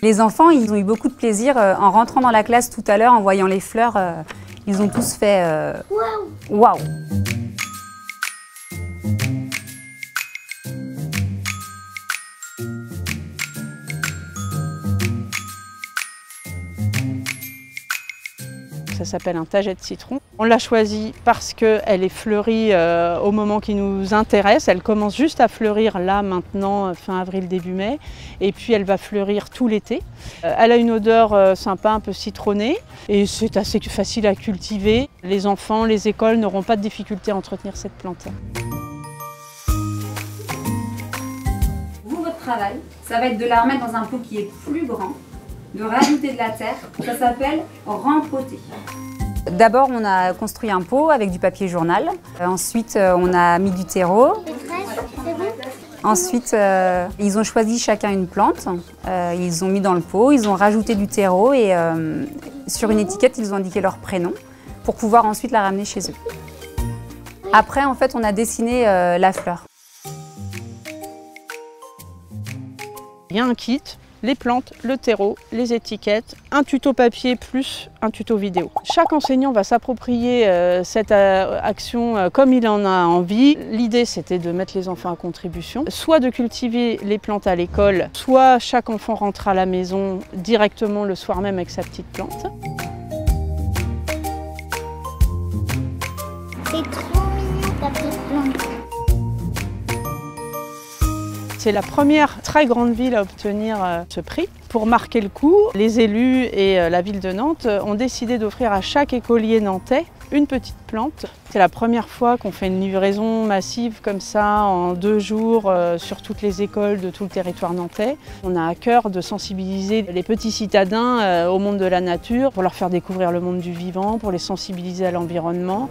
Les enfants, ils ont eu beaucoup de plaisir en rentrant dans la classe tout à l'heure, en voyant les fleurs. Ils ont tous fait waouh! Ça s'appelle un taget de citron. On l'a choisi parce qu'elle est fleurie au moment qui nous intéresse. Elle commence juste à fleurir là, maintenant, fin avril, début mai. Et puis elle va fleurir tout l'été. Elle a une odeur sympa, un peu citronnée. Et c'est assez facile à cultiver. Les enfants, les écoles n'auront pas de difficulté à entretenir cette plante. Vous, votre travail, ça va être de la remettre dans un pot qui est plus grand, de rajouter de la terre. Ça s'appelle rempoter. D'abord, on a construit un pot avec du papier journal. Ensuite, on a mis du terreau. Ensuite, ils ont choisi chacun une plante. Ils ont mis dans le pot, ils ont rajouté du terreau et sur une étiquette, ils ont indiqué leur prénom pour pouvoir ensuite la ramener chez eux. Après, en fait, on a dessiné la fleur. Il y a un kit, les plantes, le terreau, les étiquettes, un tuto papier plus un tuto vidéo. Chaque enseignant va s'approprier cette action comme il en a envie. L'idée, c'était de mettre les enfants à contribution, soit de cultiver les plantes à l'école, soit chaque enfant rentre à la maison directement le soir même avec sa petite plante. C'est trop mignon ta petite plante. C'est la première très grande ville à obtenir ce prix. Pour marquer le coup, les élus et la ville de Nantes ont décidé d'offrir à chaque écolier nantais une petite plante. C'est la première fois qu'on fait une livraison massive comme ça en 2 jours sur toutes les écoles de tout le territoire nantais. On a à cœur de sensibiliser les petits citadins au monde de la nature, pour leur faire découvrir le monde du vivant, pour les sensibiliser à l'environnement.